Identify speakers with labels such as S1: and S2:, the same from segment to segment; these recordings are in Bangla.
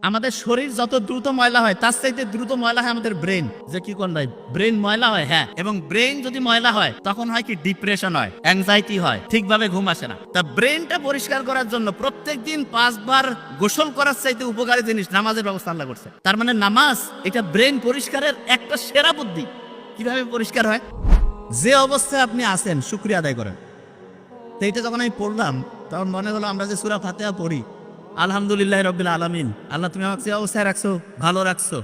S1: আমাদের শরীর যত দ্রুত ময়লা হয় তার চাইতে দ্রুত ময়লা হয় আমাদের ব্রেন। যে কি কোন ভাই, ব্রেন ময়লা হয়, হ্যাঁ। এবং ব্রেন যদি ময়লা হয় তখন হয় কি, ডিপ্রেশন হয়, অ্যাংজাইটি হয়, ঠিকভাবে ঘুম আসে না। তা ব্রেনটা পরিষ্কার করার জন্য প্রত্যেকদিন 5 বার গোসল করার চাইতে উপকারী জিনিস নামাজের ব্যবস্থা আল্লাহ করছে। তার মানে নামাজ এটা ব্রেন পরিষ্কারের একটা সেরা বুদ্ধি। কিভাবে পরিষ্কার হয়? যে অবস্থায় আপনি আছেন শুকরিয়া আদায় করেন। তো এইটা যখন আমি পড়লাম তখন মনে হলো আমরা যে সূরা ফাতিহা পড়ি, আলহামদুলিল্লাহ রাব্বিল আলামিন, আল্লাহ তুমি আমাকে যে অবস্থায় রাখছো ভালো রাখছো,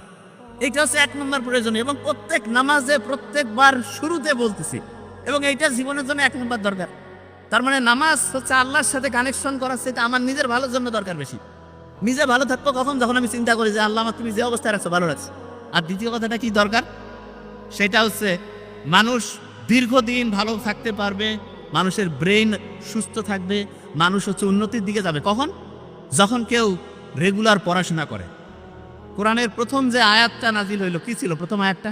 S1: এইটা হচ্ছে 1 নম্বর প্রয়োজন। এবং প্রত্যেক নামাজে প্রত্যেকবার শুরুতে বলতেছি, এবং এইটা জীবনের জন্য 1 নম্বর দরকার। তার মানে নামাজ হচ্ছে আল্লাহর সাথে কানেকশন করার সাথে আমার নিজের ভালোর জন্য দরকার বেশি। নিজে ভালো থাকবো কখন? যখন আমি চিন্তা করি যে আল্লাহ আমার তুমি যে অবস্থায় রাখছো ভালো রাখছো। আর দ্বিতীয় কথাটা কি দরকার, সেটা হচ্ছে মানুষ দীর্ঘদিন ভালো থাকতে পারবে, মানুষের ব্রেন সুস্থ থাকবে, মানুষ হচ্ছে উন্নতির দিকে যাবে কখন? যখন কেউ রেগুলার পড়াশোনা করে। কোরআনের প্রথম যে আয়াতটা নাজিল হইল কি ছিল? প্রথম আয়াতটা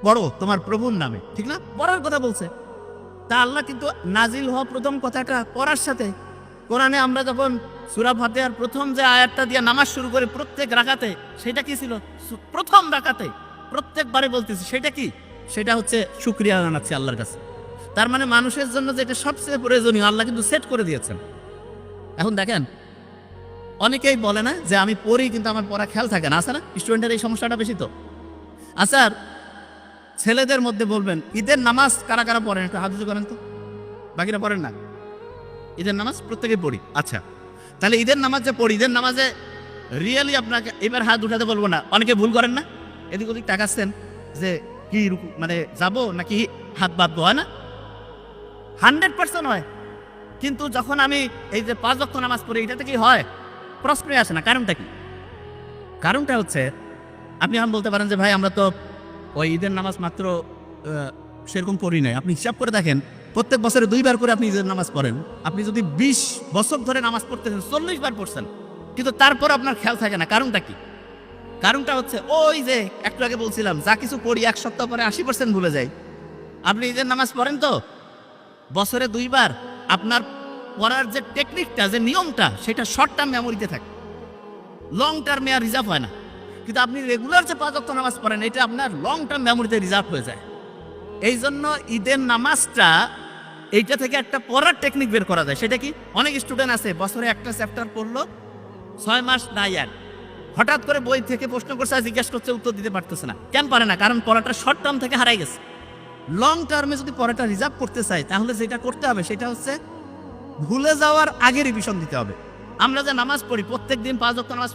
S1: পড়ো তোমার প্রভুর নামে, ঠিক না? পড়ার কথা বলছে। তা আল্লাহ কিন্তু নাজিল হওয়া প্রথম কথাটা পড়ার সাথে, কোরআনে আমরা যখন সূরা ফাতিহার প্রথম যে আয়াতটা দিয়ে নামাজ শুরু করে প্রত্যেক রাকাতে, সেটা কি ছিল? প্রথম রাকাতে প্রত্যেকবারে বলতেছি, সেটা কি? সেটা হচ্ছে শুকরিয়া জানাচ্ছি আল্লাহর কাছে। তার মানে মানুষের জন্য যেটা সবচেয়ে প্রয়োজনীয় আল্লাহ কিন্তু সেট করে দিয়েছেন। এখন দেখেন, অনেকেই বলে না যে আমি পড়ি কিন্তু আমার পড়া খেয়াল থাকে না, আছে না? স্টুডেন্টের এই সমস্যাটা বেশি তো। আচ্ছা, ছেলেদের মধ্যে বলবেন ঈদের নামাজ কারা কারা পড়েন, একটু হাত উঁচু করেন তো। বাকিরা পড়েন না? ঈদের নামাজ প্রত্যেকে পড়ি। আচ্ছা, তাহলে ঈদের নামাজ যে পড়ি, ঈদের নামাজে রিয়েলি আপনাকে এবার হাত উঠাতে বলবো না, অনেকে ভুল করেন না, এদিক ওদিক তাকাচ্ছেন যে কি মানে যাবো নাকি হাত বাঁধবো, হয় না? 100% হয়। কিন্তু যখন আমি এই যে 5 ওয়াক্ত নামাজ পড়ি, এটাতে কি হয়? প্রশ্নই আসে না। কারণটা কি? কারণটা হচ্ছে, আপনি আমি বলতে পারেন যে ভাই আমরা তো ওই ঈদের নামাজ মাত্র সেরকম পড়ি নাই। আপনি হিসাব করে দেখেন, প্রত্যেক বছরে 2 বার করে আপনি ঈদের নামাজ পড়েন। আপনি যদি 20 বছর ধরে নামাজ পড়তেছেন, 40 বার পড়ছেন, কিন্তু তারপর আপনার খেয়াল থাকে না। কারণটা কি? কারণটা হচ্ছে ওই যে একটু আগে বলছিলাম, যা কিছু পড়ি 1 সপ্তাহ পরে 80% ভুলে যাই। আপনি ঈদের নামাজ পড়েন তো বছরে 2 বার, আপনার পড়ার যে টেকনিকটা, যে নিয়মটা, সেটা শর্ট টার্ম মেমোরিতে থাকে, লং টার্মে আর রিজার্ভ হয় না। কিন্তু আপনি রেগুলার যে 5 ওয়াক্ত নামাজ পড়েন, এটা আপনার লং টার্ম মেমোরিতে রিজার্ভ হয়ে যায়। এই জন্য ঈদের নামাজটা এইটা থেকে একটা পড়ার টেকনিক বের করা যায়। সেটা কি? অনেক স্টুডেন্ট আছে বছরে একটা চ্যাপ্টার পড়লো, 6 মাস নাই, আর হঠাৎ করে বই থেকে প্রশ্ন করছে, জিজ্ঞাসা করছে, উত্তর দিতে পারতেছে না। কেন পারে না? কারণ পড়াটা শর্ট টার্ম থেকে হারাই গেছে। লং টার্মে যদি পড়াটা রিজার্ভ করতে চাই, তাহলে যেটা করতে হবে সেটা হচ্ছে ভুলে যাওয়ার আগে রিভিশন দিতে হবে। আমরা যে নামাজ পড়ি প্রত্যেক দিন 5 ওয়াক্ত নামাজ